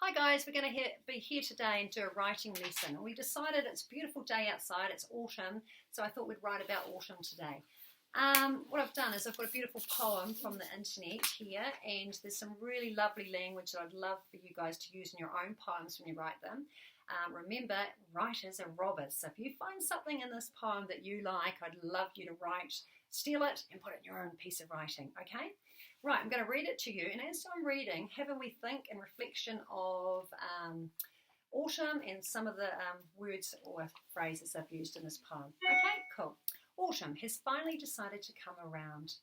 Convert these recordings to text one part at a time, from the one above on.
Hi guys, we're going to be here today and do a writing lesson. We decided it's a beautiful day outside, it's autumn, so I thought we'd write about autumn today. What I've done is I've got a beautiful poem from the internet here, and there's some really lovely language that I'd love for you guys to use in your own poems when you write them. Remember, writers are robbers, so if you find something in this poem that you like, I'd love you to steal it and put it in your own piece of writing, okay? Right, I'm going to read it to you, and as I'm reading, have a wee think and reflection of autumn and some of the words or phrases I've used in this poem. Okay, cool. Autumn has finally decided to come around.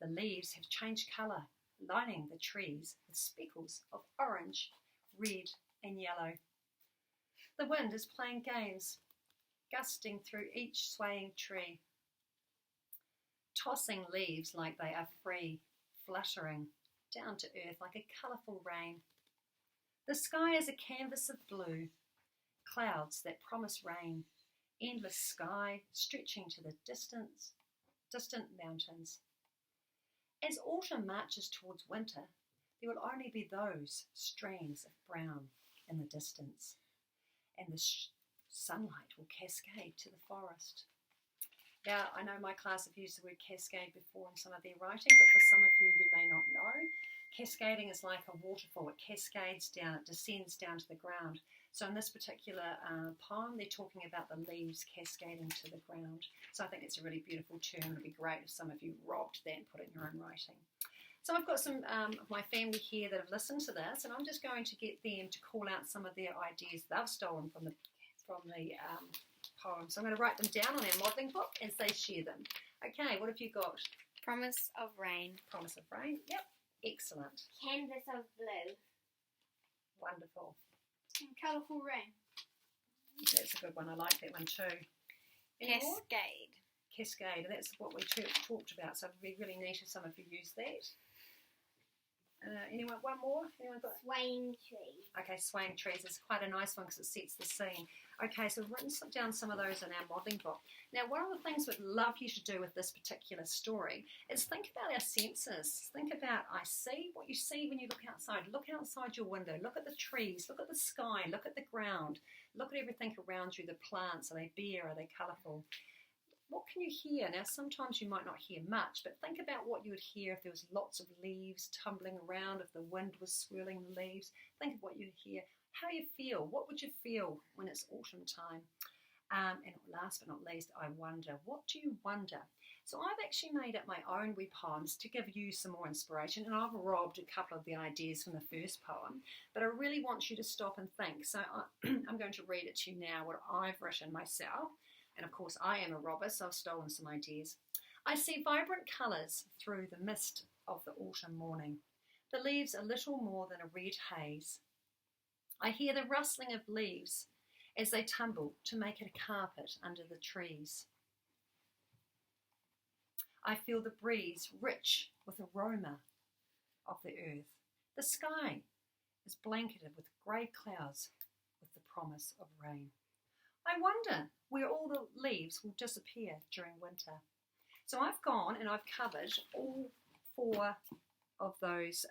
The leaves have changed colour, lining the trees with speckles of orange, red and yellow. The wind is playing games, gusting through each swaying tree, tossing leaves like they are free, fluttering down to earth like a colourful rain. The sky is a canvas of blue, clouds that promise rain, endless sky stretching to the distant mountains. As autumn marches towards winter, there will only be those strands of brown in the distance, and the sunlight will cascade to the forest. Now, I know my class have used the word cascade before in some of their writing, but for some of you, you may not know. Cascading is like a waterfall. It cascades down, it descends down to the ground. So in this particular poem, they're talking about the leaves cascading to the ground. So I think it's a really beautiful term. It would be great if some of you robbed that and put it in your own writing. So I've got some of my family here that have listened to this, and I'm just going to get them to call out some of their ideas they've stolen from the poem. So I'm going to write them down on our modelling book as they share them. Okay, what have you got? Promise of rain. Promise of rain, yep. Excellent. Canvas of blue. Wonderful. And colourful rain. That's a good one. I like that one too. Any more? Cascade. Cascade. That's what we talked about. So it'd be really neat if some of you use that. Anyone? One more? Anyone got? Swaying tree. Okay, swaying trees is quite a nice one because it sets the scene. Okay, so we've written down some of those in our modelling book. Now, one of the things we'd love you to do with this particular story is think about our senses. Think about, I see, what you see when you look outside. Look outside your window. Look at the trees. Look at the sky. Look at the ground. Look at everything around you, the plants. Are they bare? Are they colourful? What can you hear? Now, sometimes you might not hear much, but think about what you would hear if there was lots of leaves tumbling around, if the wind was swirling the leaves. Think of what you hear. How you feel. What would you feel when it's autumn time? And last but not least, I wonder. What do you wonder? So I've actually made up my own wee poems to give you some more inspiration, and I've robbed a couple of the ideas from the first poem, but I really want you to stop and think. So I'm going to read it to you now, what I've written myself. And of course, I am a robber, so I've stolen some ideas. I see vibrant colours through the mist of the autumn morning. The leaves are little more than a red haze. I hear the rustling of leaves as they tumble to make it a carpet under the trees. I feel the breeze rich with aroma of the earth. The sky is blanketed with grey clouds with the promise of rain. I wonder where all the leaves will disappear during winter. So I've gone and I've covered all four of those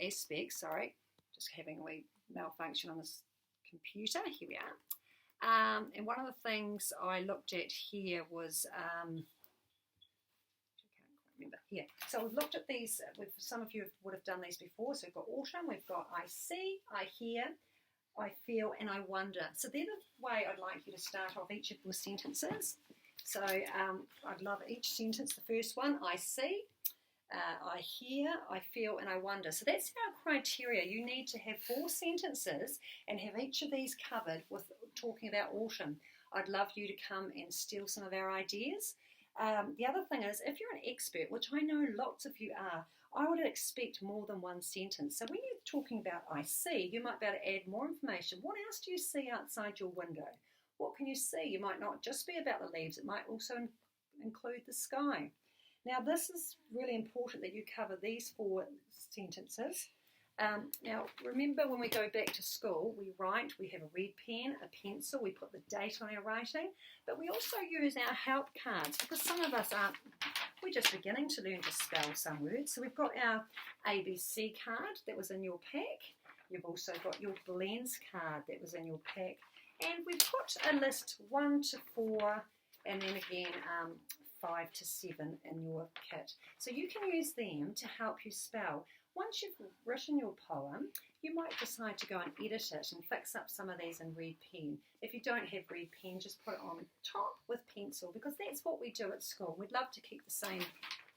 aspects. Sorry, just having a wee malfunction on this computer. Here we are. And one of the things I looked at here was I can't quite remember. Here. So we've looked at these. Some of you would have done these before. So we've got autumn. We've got I see, I hear, I feel, and I wonder. So they're the way I'd like you to start off each of your sentences. So I'd love each sentence. The first one, I see, I hear, I feel, and I wonder. So that's our criteria. You need to have 4 sentences and have each of these covered with talking about autumn. I'd love you to come and steal some of our ideas. The other thing is, if you're an expert, which I know lots of you are, I would expect more than 1 sentence. So when you're talking about I see, you might be able to add more information. What else do you see outside your window? What can you see? You might not just be about the leaves. It might also include the sky. Now, this is really important that you cover these 4 sentences. Now, remember when we go back to school, we write, we have a red pen, a pencil, we put the date on our writing, but we also use our help cards because some of us aren't we're just beginning to learn to spell some words. So we've got our ABC card that was in your pack. You've also got your blends card that was in your pack. And we've got a list 1 to 4 and then again 5 to 7 in your kit. So you can use them to help you spell. Once you've written your poem, you might decide to go and edit it and fix up some of these in red pen. If you don't have red pen, just put it on top with pencil, because that's what we do at school. We'd love to keep the same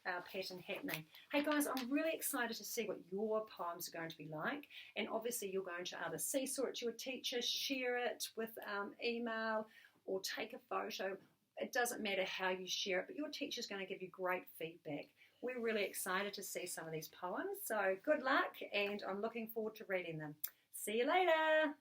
pattern happening. Hey guys, I'm really excited to see what your poems are going to be like, and obviously you're going to either seesaw it to your teacher, share it with email, or take a photo. It doesn't matter how you share it, but your teacher's going to give you great feedback. We're really excited to see some of these poems, so good luck, and I'm looking forward to reading them. See you later.